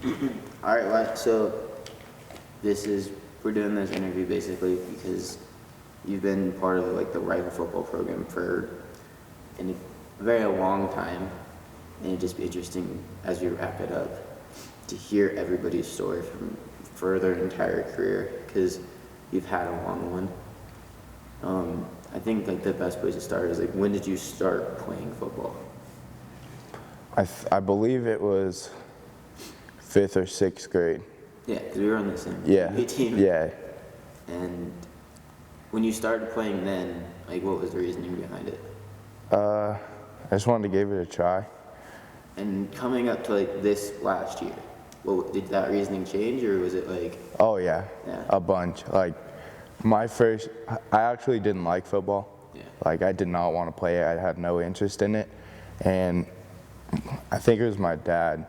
All right, Wyatt, so we're doing this interview basically because you've been part of like the rifle football program for a very long time, and it'd just be interesting as we wrap it up to hear everybody's story for their entire career, because you've had a long one. I think like the best place to start is like, when did you start playing football? I believe it was 5th or 6th grade. Yeah, because we were on the same team. Yeah. And when you started playing then, like, what was the reasoning behind it? I just wanted to give it a try. And coming up to like this last year, did that reasoning change, or was it like? Oh yeah, a bunch. Like I actually didn't like football. Yeah. Like I did not want to play it. I had no interest in it, and I think it was my dad.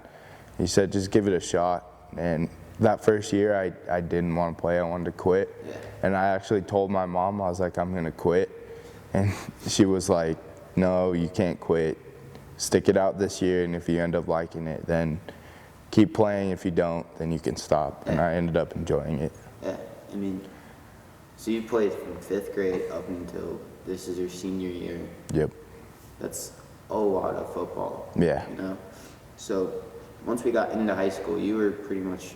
He said just give it a shot. And that first year I didn't want to play. I wanted to quit. Yeah. And I actually told my mom, I was like, I'm gonna quit, and she was like, no, you can't quit. Stick it out this year, and if you end up liking it, then keep playing. If you don't, then you can stop. And I ended up enjoying it. Yeah, I mean, so you played from 5th grade up until this is your senior year. Yep. That's a lot of football. Yeah. You know? So once we got into high school, you were pretty much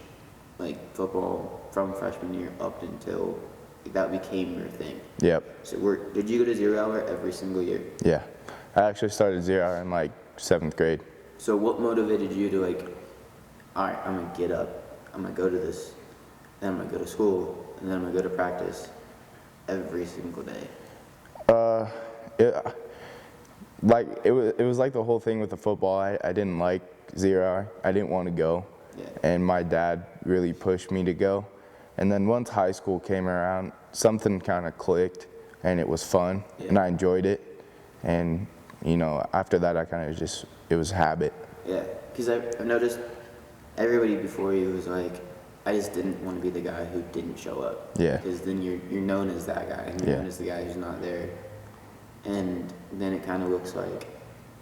like football from freshman year up until that became your thing. Yep. So did you go to 0 hour every single year? Yeah. I actually started 0 hour in like 7th grade. So what motivated you to like, all right, I'm gonna get up, I'm gonna go to this, then I'm gonna go to school, and then I'm gonna go to practice every single day? It was like the whole thing with the football. I didn't like 0 hour. I didn't want to go. Yeah. And my dad really pushed me to go. And then once high school came around, something kind of clicked, and it was fun, and I enjoyed it. And you know, after that, I kind of it was habit. Yeah, because I've noticed everybody before you was like, I just didn't want to be the guy who didn't show up. Yeah. Because then you're known as that guy, and you're known as the guy who's not there. And then it kind of looks like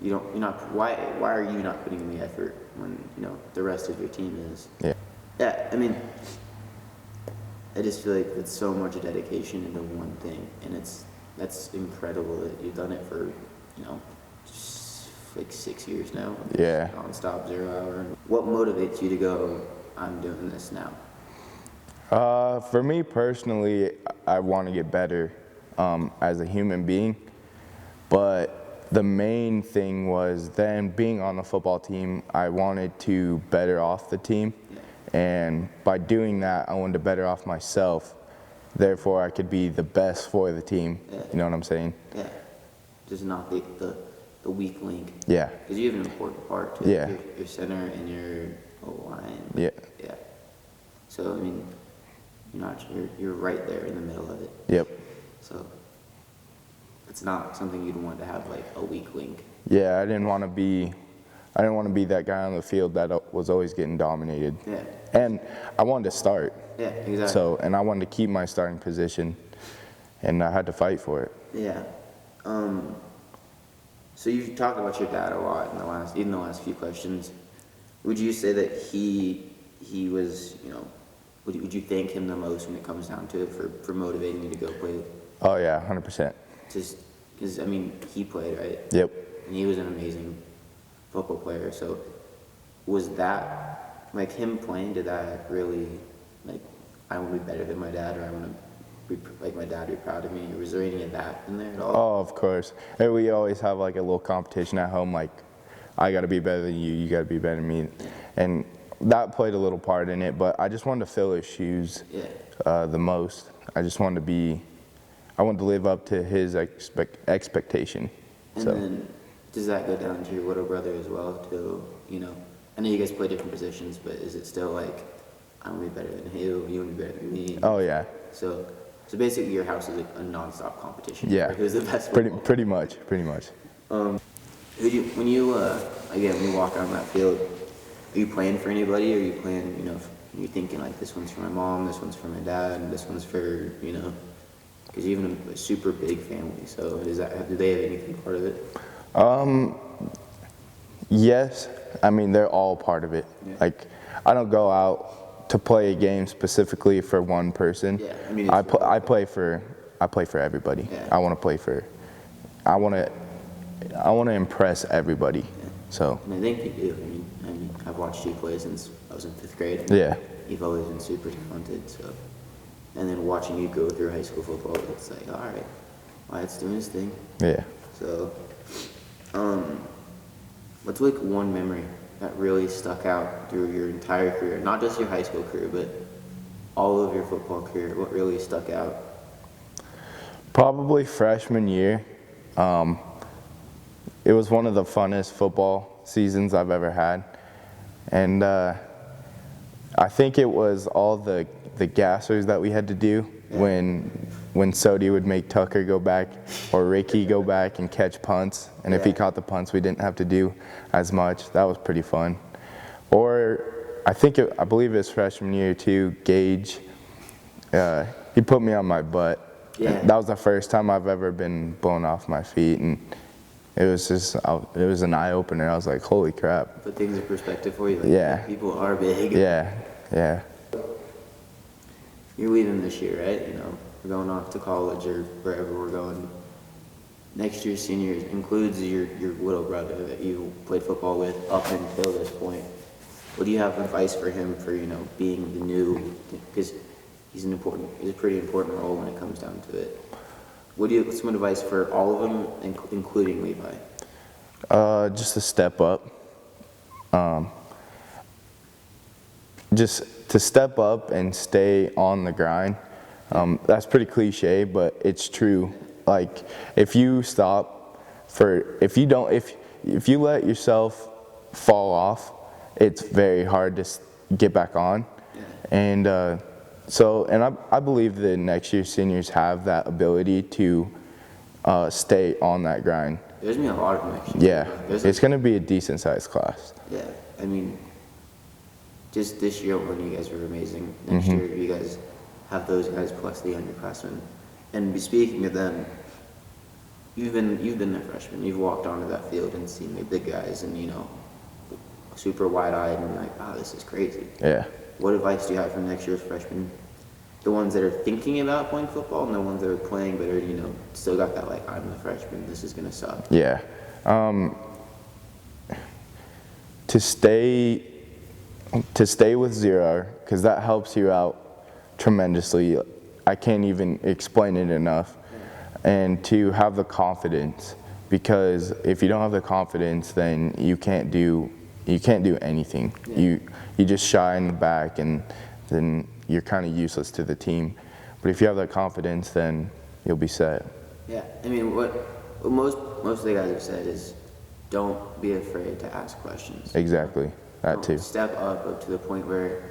why are you not putting in the effort when, you know, the rest of your team is? Yeah. Yeah, I mean, I just feel like it's so much dedication into one thing, and that's incredible that you've done it for, you know, like 6 years now. Yeah. Non-stop 0 hour. What motivates you to go, I'm doing this now? For me personally, I want to get better as a human being, but the main thing was then being on the football team, I wanted to better off the team, and by doing that, I wanted to better off myself. Therefore, I could be the best for the team. Yeah. You know what I'm saying? Yeah. Just not the weak link. Yeah. Because you have an important part to Yeah. your center and your O-line. Yeah. Yeah. So I mean, you're right there in the middle of it. Yep. So it's not something you'd want to have like a weak link. Yeah, I didn't want to be that guy on the field that was always getting dominated. Yeah. And I wanted to start. Yeah, exactly. So, and I wanted to keep my starting position, and I had to fight for it. Yeah. So you've talked about your dad a lot in the last few questions. Would you say that he was, you know, would you thank him the most when it comes down to it for motivating you to go play? Oh yeah, 100%. Just because, I mean, he played, right? Yep. And he was an amazing football player. So was that, like, him playing, did that really, like, I want to be better than my dad, or I want to be like my dad, be proud of me? Or was there any of that in there at all? Oh, of course. And we always have like a little competition at home, like, I got to be better than you, you got to be better than me. And that played a little part in it, but I just wanted to fill his shoes the most. I just wanted I wanted to live up to his expectation. And then does that go down to your little brother as well, too? You know, I know you guys play different positions, but is it still like, I want to be better than you, you want to be better than me? Oh yeah. So basically your house is like a non-stop competition. Yeah. For who's the best? Pretty much. When you walk on that field, are you playing for anybody? Or are you playing, you know, you're thinking like, this one's for my mom, this one's for my dad, and this one's for, you know, because you have a super big family. So do they have anything part of it? Yes. I mean, they're all part of it. Yeah. Like, I don't go out to play a game specifically for one person. Yeah, I mean, I play for everybody. Yeah. I want to play for. I want to impress everybody. Yeah. So. And I think you do. I mean, I've watched you play since I was in 5th grade. Yeah. You've always been super talented. So, and then watching you go through high school football, it's like, all right, Wyatt's doing his thing. Yeah. So, what's like one memory that really stuck out through your entire career? Not just your high school career, but all of your football career. What really stuck out? Probably freshman year. It was one of the funnest football seasons I've ever had. And I think it was all the gassers that we had to do when Sodi would make Tucker go back or Ricky go back and catch punts. And if he caught the punts, we didn't have to do as much. That was pretty fun. Or I believe it was freshman year too, Gage. He put me on my butt. Yeah. That was the first time I've ever been blown off my feet, and it was an eye opener. I was like, holy crap. Put things in perspective for you. Like, Yeah. People are big. Yeah. You're leaving this year, right? We're going off to college or wherever we're going. Next year's seniors includes your little brother that you played football with up until this point. What do you have advice for him for, being the new, because he's a pretty important role when it comes down to it. What's some advice for all of them, including Levi? Just to step up. Just to step up and stay on the grind. That's pretty cliche, but it's true. Like, if you let yourself fall off, it's very hard to get back on. Yeah. And I believe that next year's seniors have that ability to stay on that grind. There's going to be a lot of them next year. Yeah, it's going to be a decent sized class. Yeah, I mean, just this year when you guys were amazing. Next year you guys have those guys plus the underclassmen. And speaking of them, you've been a freshman. You've walked onto that field and seen the big guys and, super wide-eyed and like, wow, this is crazy. Yeah. What advice do you have for next year's freshmen? The ones that are thinking about playing football and the ones that are playing but are, still got that like, I'm the freshman, this is going to suck. Yeah. To stay with zero, because that helps you out tremendously. I can't even explain it enough. And to have the confidence, because if you don't have the confidence, then you can't do anything. Yeah. You just shy in the back, and then you're kind of useless to the team. But if you have that confidence, then you'll be set. Yeah, I mean, what most of the guys have said is, don't be afraid to ask questions. Exactly, that too. Step up to the point where,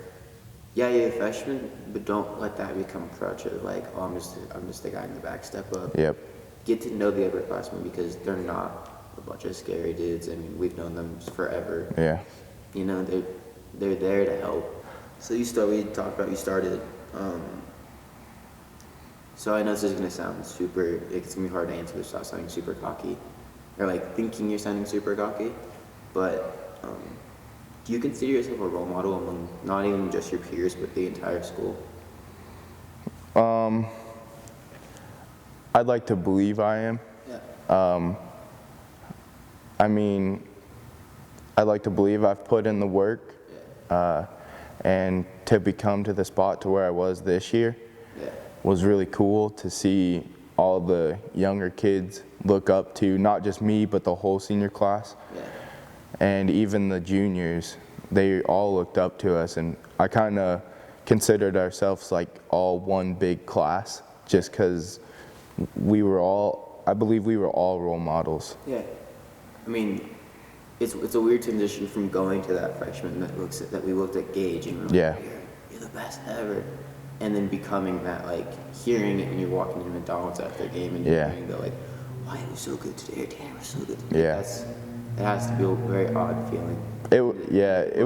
yeah, you're a freshman, but don't let that become a crutch of like, oh, I'm just the guy in the back. Step up. Yep. Get to know the upperclassmen because they're not a bunch of scary dudes. I mean, we've known them forever. Yeah. They're there to help. So we talked about you started. So I know this is gonna sound super. It's gonna be hard to answer this without sounding super cocky, or like thinking you're sounding super cocky. But do you consider yourself a role model among not even just your peers, but the entire school? I'd like to believe I am. Yeah. I mean, I'd like to believe I've put in the work, and to become to the spot to where I was this year was really cool to see all the younger kids look up to not just me, but the whole senior class. Yeah. And even the juniors, they all looked up to us, and I kind of considered ourselves like all one big class just because I believe we were all role models. Yeah. I mean, it's a weird transition from going to that freshman that we looked at Gage and we're like, Yeah. you're the best ever. And then becoming that, like, hearing it when you're walking into McDonald's after a game and you're hearing the, like, Wyatt was so good today, or Tanner was so good today. Yeah. It has to be a very odd feeling. It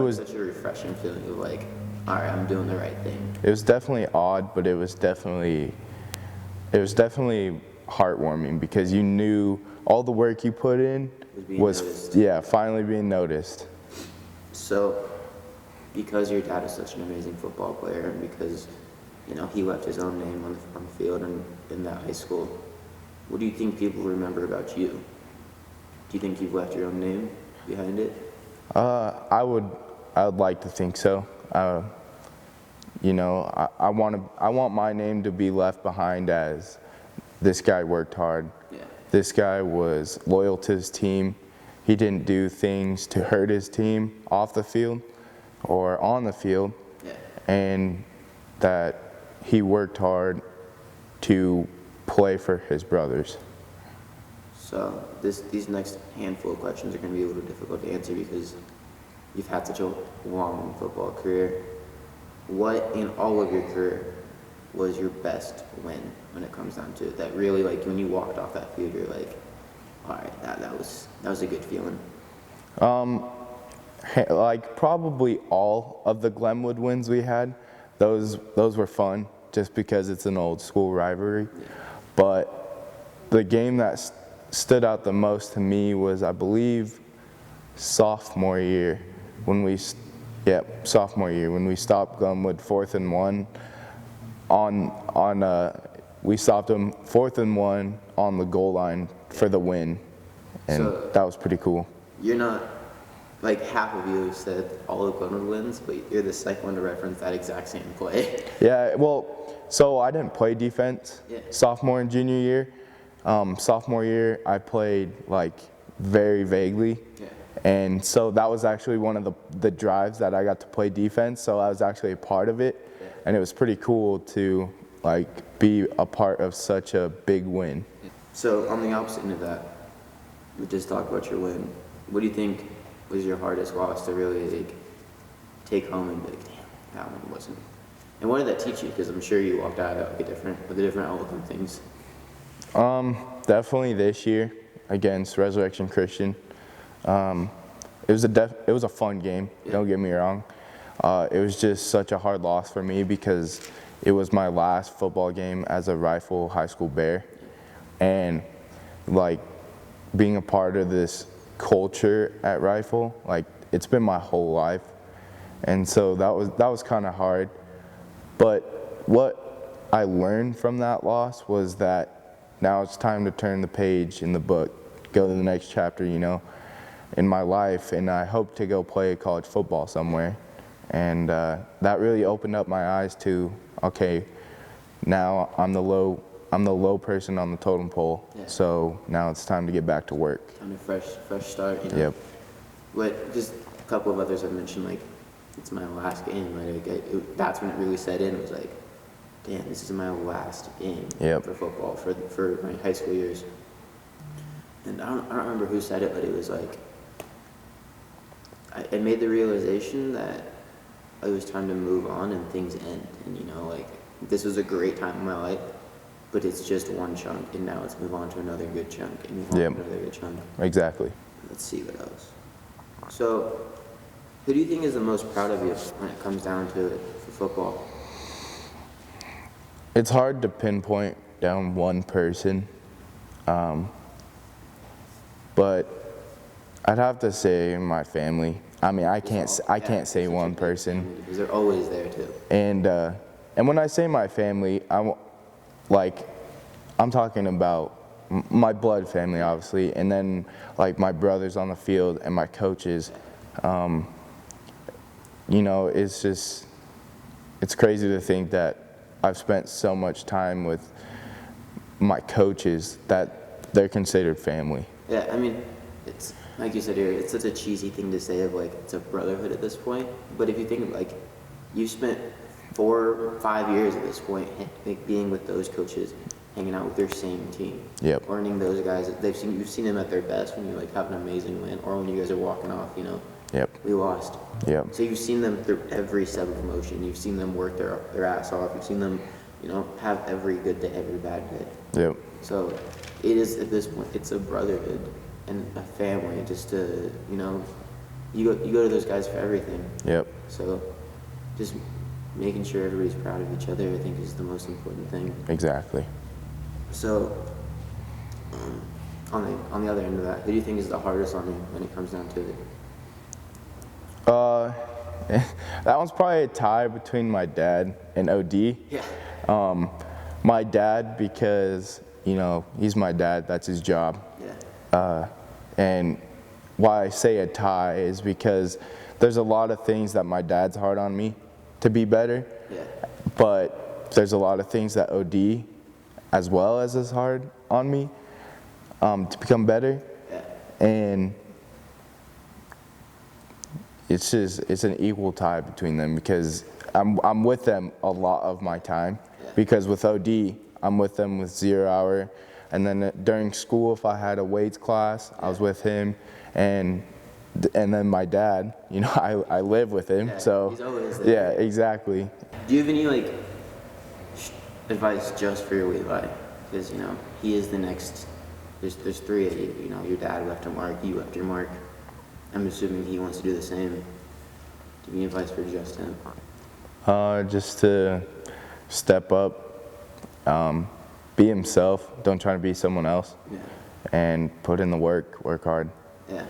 was such a refreshing feeling of like, all right, I'm doing the right thing. It was definitely odd, but it was definitely heartwarming because you knew all the work you put in was finally being noticed. So because your dad is such an amazing football player, and because he left his own name on the field and in that high school, what do you think people remember about you? Do you think you've left your own name behind it? I would like to think so. I want my name to be left behind as this guy worked hard. Yeah. This guy was loyal to his team. He didn't do things to hurt his team off the field or on the field. Yeah. And that he worked hard to play for his brothers. So these next handful of questions are going to be a little difficult to answer because you've had such a long football career. What in all of your career was your best win when it comes down to it? That really, like, when you walked off that field, you're like, all right, that was a good feeling. Like probably all of the Glenwood wins we had, those were fun just because it's an old school rivalry. Yeah. But the game that stood out the most to me was, I believe, sophomore year when we stopped Glenwood 4th and 1 we stopped them 4th and 1 on the goal line for the win, and So, that was pretty cool. you're not, like, half of you said all of Glenwood wins, but you're the second one to reference that exact same play. Yeah, well, so I didn't play defense Yeah. sophomore and junior year. Sophomore year, I played like very vaguely. Yeah. And so that was actually one of the drives that I got to play defense. So I was actually a part of it. Yeah. And it was pretty cool to like be a part of such a big win. So on the opposite end of that, we just talked about your win. What do you think was your hardest loss to really like take home and be like, damn, that one wasn't? And what did that teach you? Because I'm sure you walked out with a different outlook on things. Definitely this year against Resurrection Christian. It was a fun game. Yeah. Don't get me wrong. It was just such a hard loss for me because it was my last football game as a Rifle High School Bear, and like being a part of this culture at Rifle, like it's been my whole life, and so that was kind of hard. But what I learned from that loss was that now it's time to turn the page in the book, go to the next chapter, in my life, and I hope to go play college football somewhere. And that really opened up my eyes to, okay, now I'm the low person on the totem pole. Yeah. So now it's time to get back to work. Kind of fresh start. Yep. But just a couple of others I've mentioned, like it's my last game. Like that's when it really set in. It was like, damn, this is my last game Yep. for football for my high school years. And I don't remember who said it, but it was like I made the realization that it was time to move on and things end. And like this was a great time in my life, but it's just one chunk, and now let's move on to another good chunk, and move on Yep. to another good chunk. Exactly. Let's see what else. So, who do you think is the most proud of you when it comes down to it for football? It's hard to pinpoint down one person, but I'd have to say my family. I mean, I can't say one person. Because they're always there too. And when I say my family, I'm talking about my blood family, obviously, and then like my brothers on the field and my coaches. It's crazy to think that I've spent so much time with my coaches that they're considered family. Yeah, I mean, it's like you said here, it's such a cheesy thing to say of like it's a brotherhood at this point. But if you think of like, you spent 4 or 5 years at this point, like being with those coaches, hanging out with their same team, Yep. learning those guys. You've seen them at their best when you like have an amazing win, or when you guys are walking off. Yep. We lost. Yep. So you've seen them through every step of motion. You've seen them work their ass off. You've seen them, have every good day, every bad day. Yep. So it is at this point, it's a brotherhood and a family. Just to, you go to those guys for everything. Yep. So just making sure everybody's proud of each other, I think, is the most important thing. Exactly. So on the other end of that, who do you think is the hardest on you when it comes down to it? That one's probably a tie between my dad and OD. Yeah. My dad, because, you know, he's my dad, that's his job. Yeah. And why I say a tie is because there's a lot of things that my dad's hard on me to be better. Yeah. But there's a lot of things that OD as well as is hard on me to become better. Yeah. And it's an equal tie between them because I'm with them a lot of my time. Yeah. Because with OD, I'm with them with 0 hour. And then during school, if I had a weights class, I was with him. And then my dad, you know, I live with him. Yeah, so he's always there. yeah, exactly. Do you have any like advice just for your Levi? Because you know he is the next. There's three of you. You know, your dad left a mark. You left your mark. I'm assuming he wants to do the same. Do you have any advice for just him? Just to step up, be himself. Don't try to be someone else. Yeah. And put in the work hard. Yeah.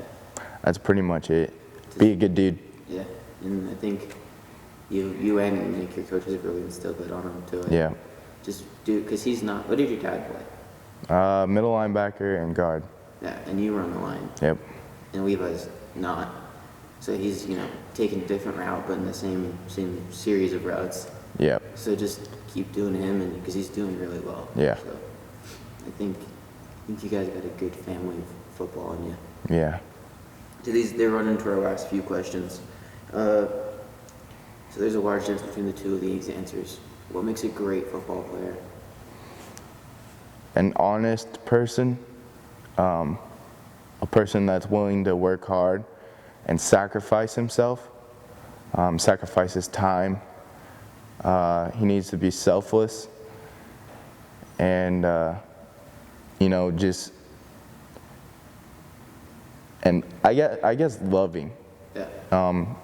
That's pretty much it. Be a good dude. Yeah, and I think you and Nick, your coaches, have really instilled that on him too. Like, Yeah. just do, because he's not. What did your dad play? Middle linebacker and guard. Yeah, and you run the line. Yep. And Levi's not. So he's, you know, taking a different route, but in the same series of routes. Yep. So just keep doing him, and because he's doing really well. Yeah. So I think you guys got a good family of football in you. Yeah. So they're running to our last few questions. So there's a large difference between the two of these answers. What makes a great football player? An honest person, a person that's willing to work hard and sacrifice himself, sacrifice his time. He needs to be selfless and, you know, just, and I guess loving. Yeah.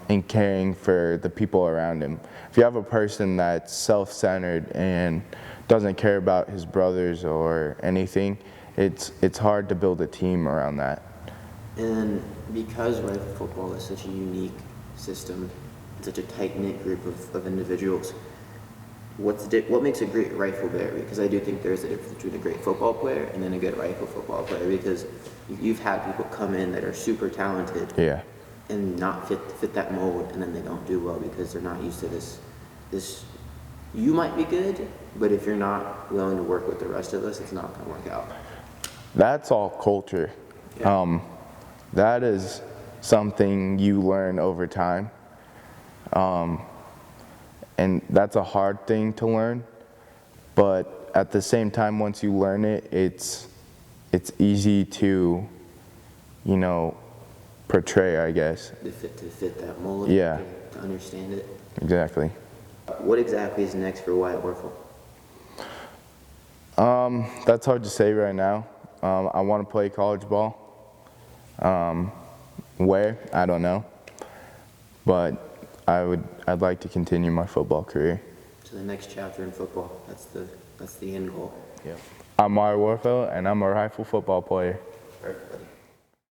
And caring for the people around him. If you have a person that's self-centered and doesn't care about his brothers or anything, it's hard to build a team around that. And because rifle football is such a unique system, such a tight-knit group of individuals, what makes a great rifle player? Because I do think there's a difference between a great football player and then a good rifle football player, because you've had people come in that are super talented. Yeah. And not fit that mold, and then they don't do well because they're not used to this. You might be good, but if you're not willing to work with the rest of us, it's not going to work out. That's all culture. Yeah. That is something you learn over time. And that's a hard thing to learn, but at the same time, once you learn it, it's easy to, you know, portray, I guess. To fit that mold. Yeah. To understand it. Exactly. What exactly is next for Wyatt Warfel? That's hard to say right now. I want to play college ball. Where? I don't know. But I'd like to continue my football career. So the next chapter in football, that's the end goal. Yeah. I'm Wyatt Warfel, and I'm a rifle football player. Perfect.